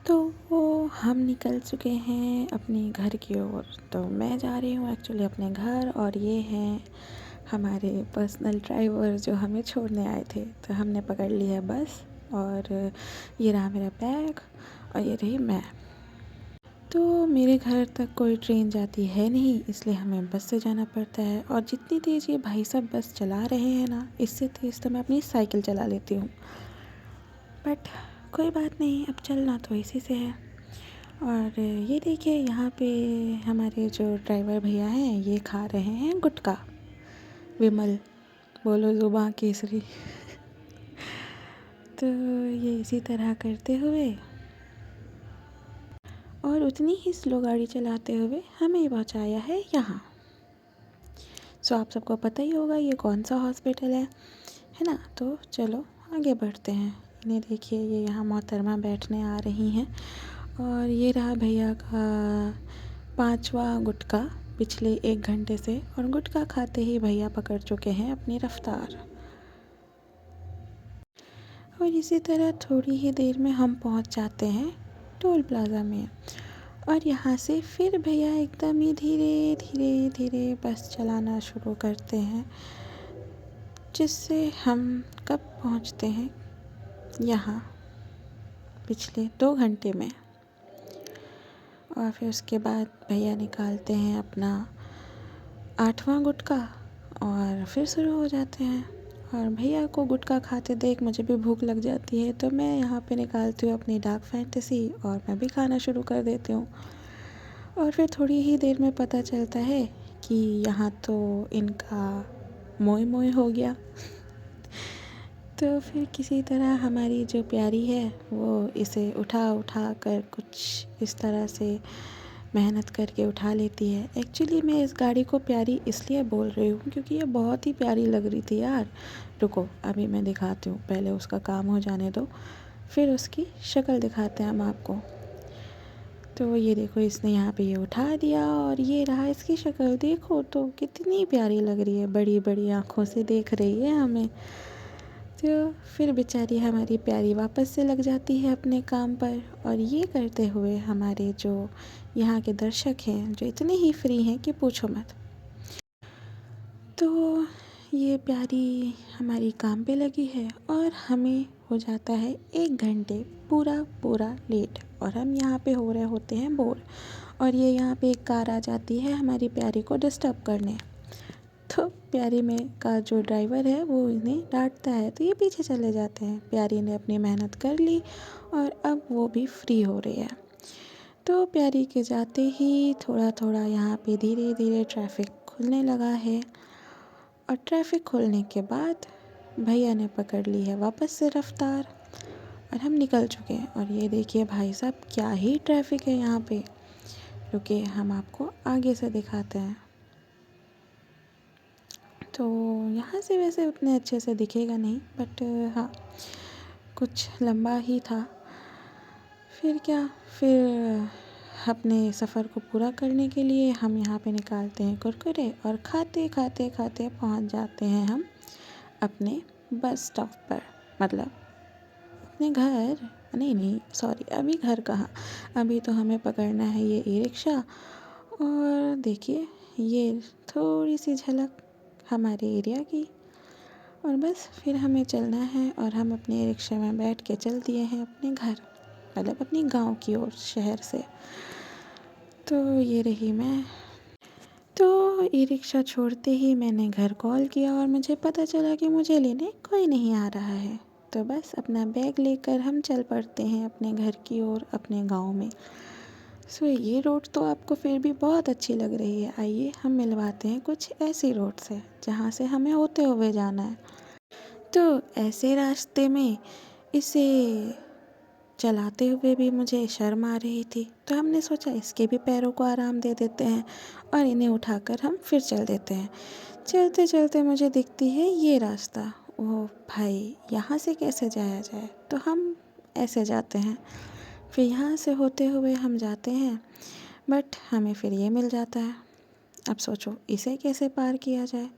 तो वो हम निकल चुके हैं अपने घर की ओर। तो मैं जा रही हूँ एक्चुअली अपने घर, और ये हैं हमारे पर्सनल ड्राइवर जो हमें छोड़ने आए थे। तो हमने पकड़ ली है बस, और ये रहा मेरा बैग, और ये रही मैं। तो मेरे घर तक कोई ट्रेन जाती है नहीं, इसलिए हमें बस से जाना पड़ता है। और जितनी तेज़ ये भाई साहब बस चला रहे हैं ना, इससे तेज़ तो मैं अपनी साइकिल चला लेती हूँ। बट कोई बात नहीं, अब चलना तो इसी से है। और ये देखिए, यहाँ पे हमारे जो ड्राइवर भैया हैं ये खा रहे हैं गुटखा। विमल, बोलो जुबां केसरी। तो ये इसी तरह करते हुए और उतनी ही स्लो गाड़ी चलाते हुए हमें पहुँचाया है यहाँ। सो आप सबको पता ही होगा ये कौन सा हॉस्पिटल है ना। तो चलो आगे बढ़ते हैं। इन्हें देखिए, ये यहाँ मोहतरमा बैठने आ रही हैं। और ये रहा भैया का 5वां गुटखा पिछले 1 घंटे से, और गुटखा खाते ही भैया पकड़ चुके हैं अपनी रफ्तार। और इसी तरह थोड़ी ही देर में हम पहुंच जाते हैं टोल प्लाज़ा में। और यहाँ से फिर भैया एकदम ही धीरे धीरे धीरे बस चलाना शुरू करते हैं, जिससे हम कब पहुँचते हैं यहाँ पिछले 2 घंटे में। और फिर उसके बाद भैया निकालते हैं अपना 8वां गुटखा और फिर शुरू हो जाते हैं। और भैया को गुटखा खाते देख मुझे भी भूख लग जाती है, तो मैं यहाँ पे निकालती हूँ अपनी डार्क फैंटेसी और मैं भी खाना शुरू कर देती हूँ। और फिर थोड़ी ही देर में पता चलता है कि यहाँ तो इनका मोए मोए हो गया। तो फिर किसी तरह हमारी जो प्यारी है वो इसे उठा उठा कर कुछ इस तरह से मेहनत करके उठा लेती है। एक्चुअली मैं इस गाड़ी को प्यारी इसलिए बोल रही हूँ क्योंकि ये बहुत ही प्यारी लग रही थी यार। रुको, अभी मैं दिखाती हूँ, पहले उसका काम हो जाने दो, फिर उसकी शक्ल दिखाते हैं हम आपको। तो ये देखो, इसने यहाँ पे ये उठा दिया, और ये रहा इसकी शक्ल। देखो तो कितनी प्यारी लग रही है, बड़ी बड़ी आँखों से देख रही है हमें। तो फिर बेचारी हमारी प्यारी वापस से लग जाती है अपने काम पर। और ये करते हुए हमारे जो यहाँ के दर्शक हैं, जो इतने ही फ्री हैं कि पूछो मत। तो ये प्यारी हमारी काम पे लगी है, और हमें हो जाता है 1 घंटे पूरा पूरा लेट, और हम यहाँ पे हो रहे होते हैं बोर। और ये यहाँ पे एक कार आ जाती है हमारी प्यारी को डिस्टर्ब करने। तो प्यारी में का जो ड्राइवर है वो इन्हें डांटता है, तो ये पीछे चले जाते हैं। प्यारी ने अपनी मेहनत कर ली और अब वो भी फ्री हो रही है। तो प्यारी के जाते ही थोड़ा थोड़ा यहाँ पे धीरे धीरे ट्रैफिक खुलने लगा है। और ट्रैफिक खुलने के बाद भैया ने पकड़ ली है वापस से रफ्तार, और हम निकल चुके हैं। और ये देखिए भाई साहब, क्या ही ट्रैफिक है यहाँ पे। रुकिए, हम आपको आगे से दिखाते हैं। तो यहाँ से वैसे उतने अच्छे से दिखेगा नहीं, बट हाँ, कुछ लंबा ही था। फिर क्या, फिर अपने सफ़र को पूरा करने के लिए हम यहाँ पे निकालते हैं कुरकुरे, और खाते खाते खाते पहुँच जाते हैं हम अपने बस स्टॉप पर। मतलब अपने घर, नहीं नहीं सॉरी, अभी घर कहाँ, अभी तो हमें पकड़ना है ये ई रिक्शा। और देखिए, ये थोड़ी सी झलक हमारे एरिया की। और बस फिर हमें चलना है, और हम अपने रिक्शे में बैठ के चल दिए हैं अपने घर, मतलब अपनी गांव की ओर, शहर से। तो ये रही मैं। तो ई रिक्शा छोड़ते ही मैंने घर कॉल किया, और मुझे पता चला कि मुझे लेने कोई नहीं आ रहा है। तो बस अपना बैग लेकर हम चल पड़ते हैं अपने घर की ओर, अपने गांव में। सो ये रोड तो आपको फिर भी बहुत अच्छी लग रही है। आइए हम मिलवाते हैं कुछ ऐसी रोड से जहाँ से हमें होते हुए जाना है। तो ऐसे रास्ते में इसे चलाते हुए भी मुझे शर्म आ रही थी, तो हमने सोचा इसके भी पैरों को आराम दे देते हैं, और इन्हें उठाकर हम फिर चल देते हैं। चलते चलते मुझे दिखती है ये रास्ता। ओह भाई, यहाँ से कैसे जाया जाए, तो हम ऐसे जाते हैं। फिर यहाँ से होते हुए हम जाते हैं, बट हमें फिर ये मिल जाता है। अब सोचो इसे कैसे पार किया जाए।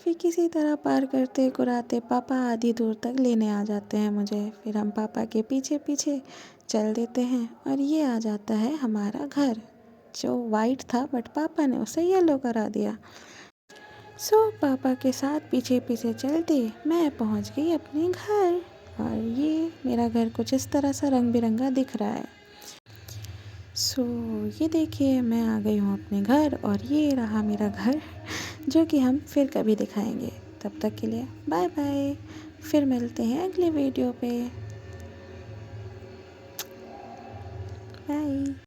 फिर किसी तरह पार करते कुराते पापा आधी दूर तक लेने आ जाते हैं मुझे। फिर हम पापा के पीछे पीछे चल देते हैं और ये आ जाता है हमारा घर, जो वाइट था बट पापा ने उसे येलो करा दिया। पापा के साथ पीछे पीछे चलते मैं पहुंच गई अपने घर, और ये मेरा घर कुछ इस तरह सा रंग बिरंगा दिख रहा है। ये देखिए मैं आ गई हूँ अपने घर, और ये रहा मेरा घर जो कि हम फिर कभी दिखाएंगे। तब तक के लिए बाय बाय, फिर मिलते हैं अगले वीडियो पे। बाय।